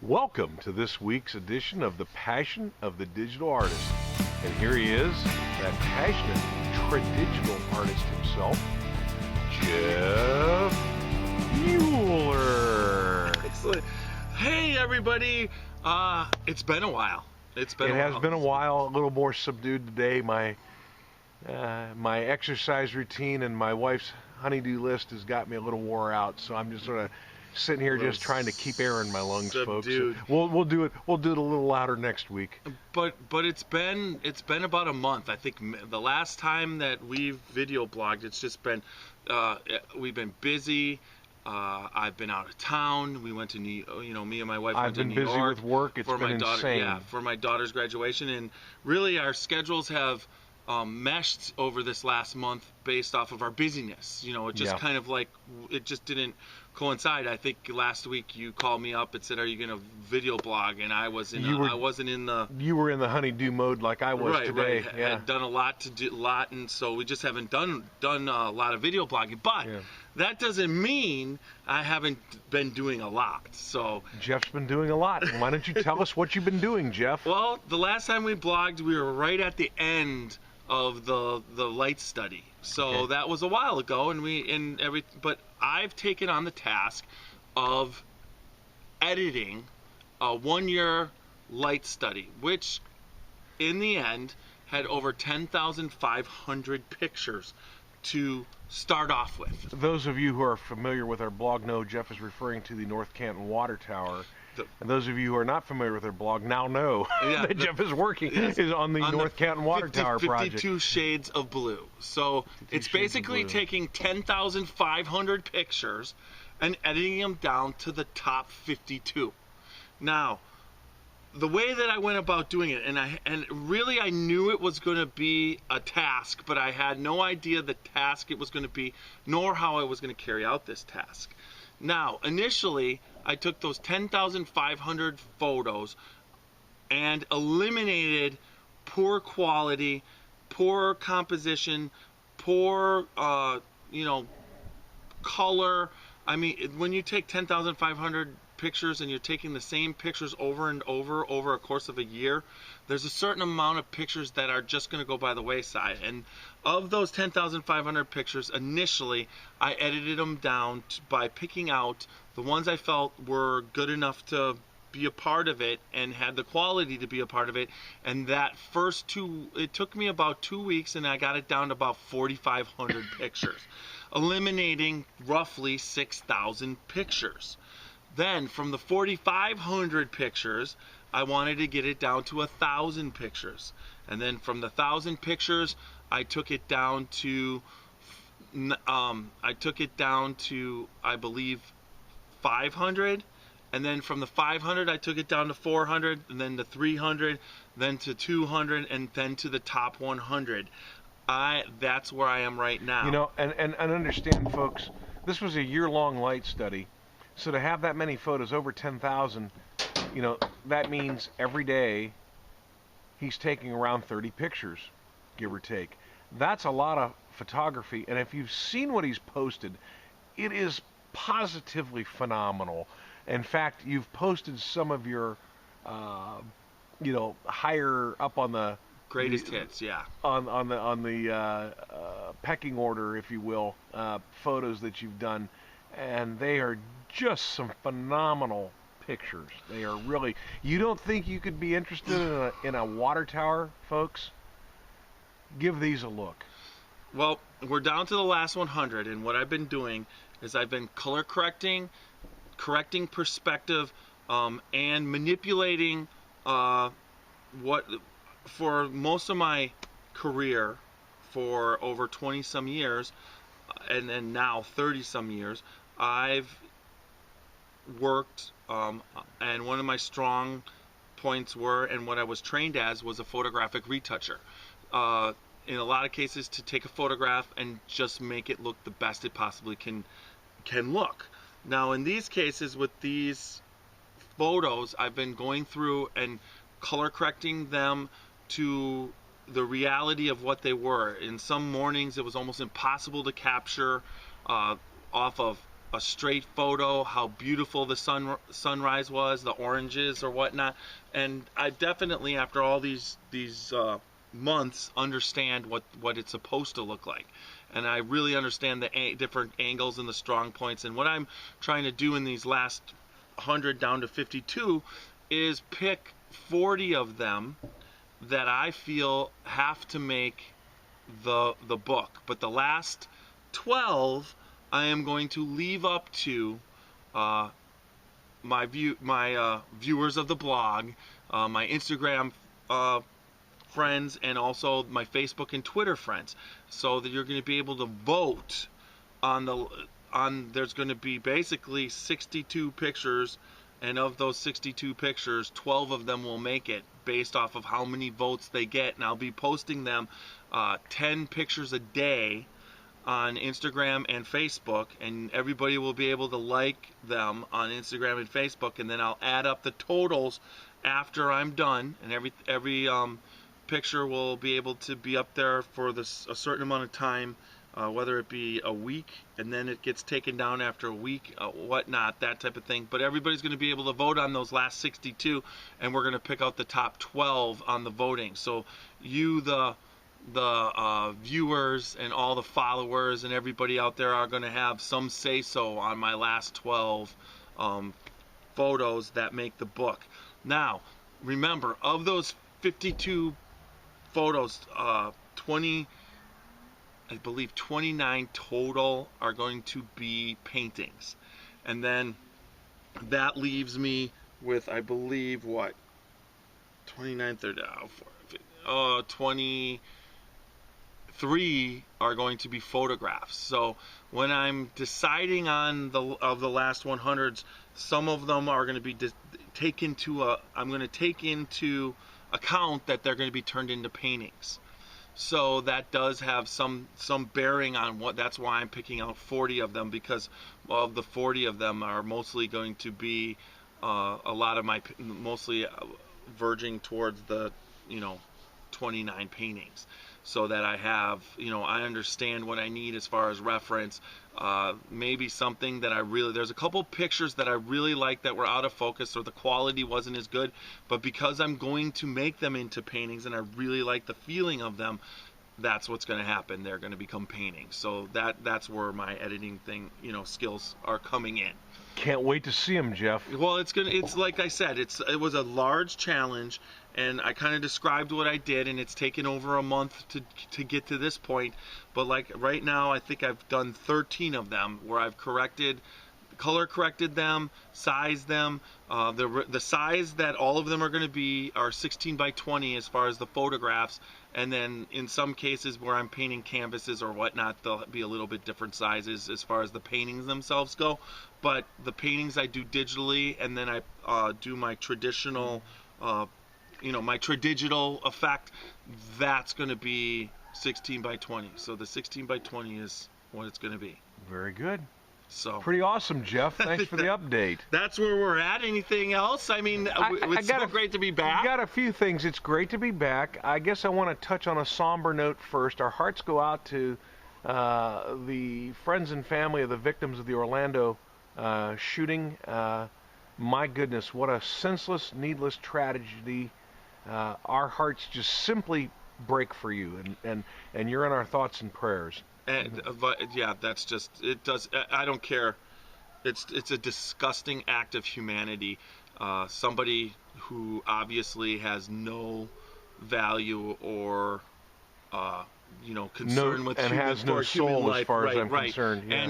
Welcome to this week's edition of The Passion of the Digital Artist. And here he is, that passionate tradigital artist himself, Jeff Mueller. Excellent. Hey, everybody. It's been a while. It has been a while, a little more subdued today. My exercise routine and my wife's honeydew list has got me a little wore out, so I'm just sort of sitting here just trying to keep air in my lungs, folks. We'll do it a little louder next week. But it's been about a month. I think the last time that we've video blogged, it's just been we've been busy. I've been out of town. We went to me and my wife went to New York. I've been busy with work. It's been insane. Yeah, for my daughter's graduation, and really our schedules have meshed over this last month based off of our busyness. It just kind of like it just didn't coincide. I think last week you called me up and said, "Are you going to video blog?" And I wasn't in the. You were in the honeydew mode like I was today. Right. Yeah. Had done a lot, and so we just haven't done a lot of video blogging. But that doesn't mean I haven't been doing a lot. So Jeff's been doing a lot. Why don't you tell us what you've been doing, Jeff? Well, the last time we blogged, we were right at the end of the light study. So that was a while ago, but I've taken on the task of editing a 1-year light study, which in the end had over 10,500 pictures to start off with. Those of you who are familiar with our blog know Jeff is referring to the North Canton Water Tower. And those of you who are not familiar with our blog now know that Jeff is working is on the North Canton Water Tower project. 52 Shades of Blue. So it's basically taking 10,500 pictures and editing them down to the top 52. Now, the way that I went about doing it, and really I knew it was going to be a task, but I had no idea the task it was going to be, nor how I was going to carry out this task. Now, initially, I took those 10,500 photos and eliminated poor quality, poor composition, poor, color. I mean, when you take 10,500 pictures and you're taking the same pictures over and over a course of a year, there's a certain amount of pictures that are just going to go by the wayside. And of those 10,500 pictures, initially, I edited them down by picking out the ones I felt were good enough to be a part of it and had the quality to be a part of it. And that first it took me about 2 weeks, and I got it down to about 4,500 pictures, eliminating roughly 6,000 pictures. Then from the 4,500 pictures, I wanted to get it down to 1,000 pictures. And then from the 1,000 pictures, I took it down to, I believe, 500. And then from the 500, I took it down to 400, and then to 300, then to 200, and then to the top 100. That's where I am right now. And understand, folks, this was a year-long light study. So to have that many photos, over 10,000, that means every day he's taking around 30 pictures, give or take. That's a lot of photography, and if you've seen what he's posted, it is positively phenomenal. In fact, you've posted some of your, higher up on the greatest hits, on the pecking order, if you will, photos that you've done, and they are just some phenomenal pictures. They are really. You don't think you could be interested in a water tower, folks? Give these a look. Well, we're down to the last 100, and what I've been doing is I've been color correcting perspective, and manipulating what for most of my career for over 20 some years, and then now 30 some years, I've worked, and one of my strong points were, and what I was trained as, was a photographic retoucher. In a lot of cases, to take a photograph and just make it look the best it possibly can look. Now, in these cases, with these photos, I've been going through and color correcting them to the reality of what they were. In some mornings, it was almost impossible to capture off of a straight photo, how beautiful the sunrise was, the oranges or whatnot. And I definitely, after all these months, understand what it's supposed to look like. And I really understand the different angles and the strong points. And what I'm trying to do in these last 100 down to 52 is pick 40 of them that I feel have to make the book. But the last 12 I am going to leave up to my viewers of the blog, my Instagram friends, and also my Facebook and Twitter friends, so that you're going to be able to vote there's going to be basically 62 pictures, and of those 62 pictures, 12 of them will make it based off of how many votes they get. And I'll be posting them 10 pictures a day on Instagram and Facebook, and everybody will be able to like them on Instagram and Facebook, and then I'll add up the totals after I'm done, and every picture will be able to be up there for a certain amount of time, whether it be a week and then it gets taken down after a week, whatnot, that type of thing. But everybody's going to be able to vote on those last 62, and we're going to pick out the top 12 on the voting. So you, the viewers and all the followers and everybody out there are going to have some say-so on my last 12 photos that make the book. Now, remember, of those 52 photos, I believe 29 total are going to be paintings. And then that leaves me with, I believe, 29, 30, 23 are going to be photographs. So when I'm deciding on the last 100s, some of them are going to be I'm going to take into account that they're going to be turned into paintings. So that does have some bearing on that's why I'm picking out 40 of them, because of the 40 of them are mostly going to be a lot of my, mostly verging towards the 29 paintings, so that I have, I understand what I need as far as reference. Maybe something that there's a couple pictures that I really like that were out of focus, or the quality wasn't as good, but because I'm going to make them into paintings and I really like the feeling of them, that's what's going to happen. They're going to become paintings. So that's where my editing skills are coming in. Can't wait to see them, Jeff. Well, it's like I said, it was a large challenge, and I kind of described what I did, and it's taken over a month to get to this point. But like right now, I think I've done 13 of them where I've color corrected them, sized them. The size that all of them are going to be are 16 by 20 as far as the photographs, and then in some cases where I'm painting canvases or whatnot, they'll be a little bit different sizes as far as the paintings themselves go. But the paintings I do digitally, and then I do my traditional, my tradigital effect. That's going to be 16 by 20. So the 16 by 20 is what it's going to be. Very good. So pretty awesome, Jeff. Thanks for the update. That's where we're at. Anything else? I mean, it's so great to be back. Got a few things. It's great to be back. I guess I want to touch on a somber note first. Our hearts go out to the friends and family of the victims of the Orlando shooting. My goodness, what a senseless, needless tragedy. Our hearts just simply break for you, and you're in our thoughts and prayers. And yeah, that's just, it does. I don't care. It's a disgusting act of humanity. Somebody who obviously has no value or concern with and has no soul life, as far as I'm concerned. Yeah.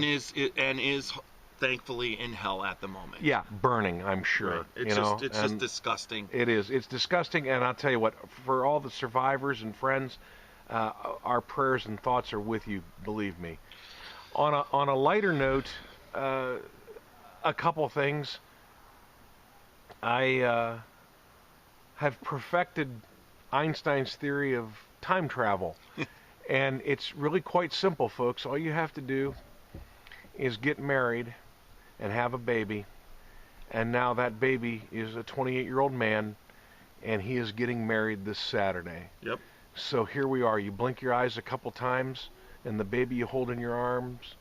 And is thankfully in hell at the moment. Yeah, burning, I'm sure. Right. It's just disgusting. It is. It's disgusting, and I'll tell you what, for all the survivors and friends, our prayers and thoughts are with you, believe me. On a lighter note, a couple things. I have perfected Einstein's theory of time travel, and it's really quite simple, folks. All you have to do is get married and have a baby, and now that baby is a 28-year-old man, and he is getting married this Saturday. Yep. So here we are. You blink your eyes a couple times, and the baby you hold in your arms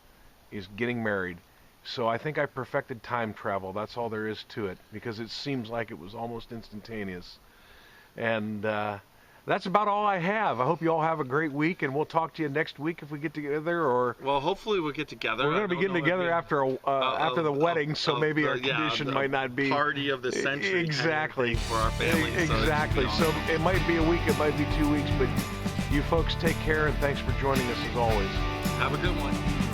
is getting married. So I think I perfected time travel. That's all there is to it, because it seems like it was almost instantaneous. And that's about all I have. I hope you all have a great week, and we'll talk to you next week if we get together. Or Well, hopefully we'll get together. we're going to be getting together after the wedding, so maybe our condition might not be party of the century. Exactly. Kind of thing for our family. Exactly. So it might be a week, it might be 2 weeks, but you folks take care, and thanks for joining us as always. Have a good one.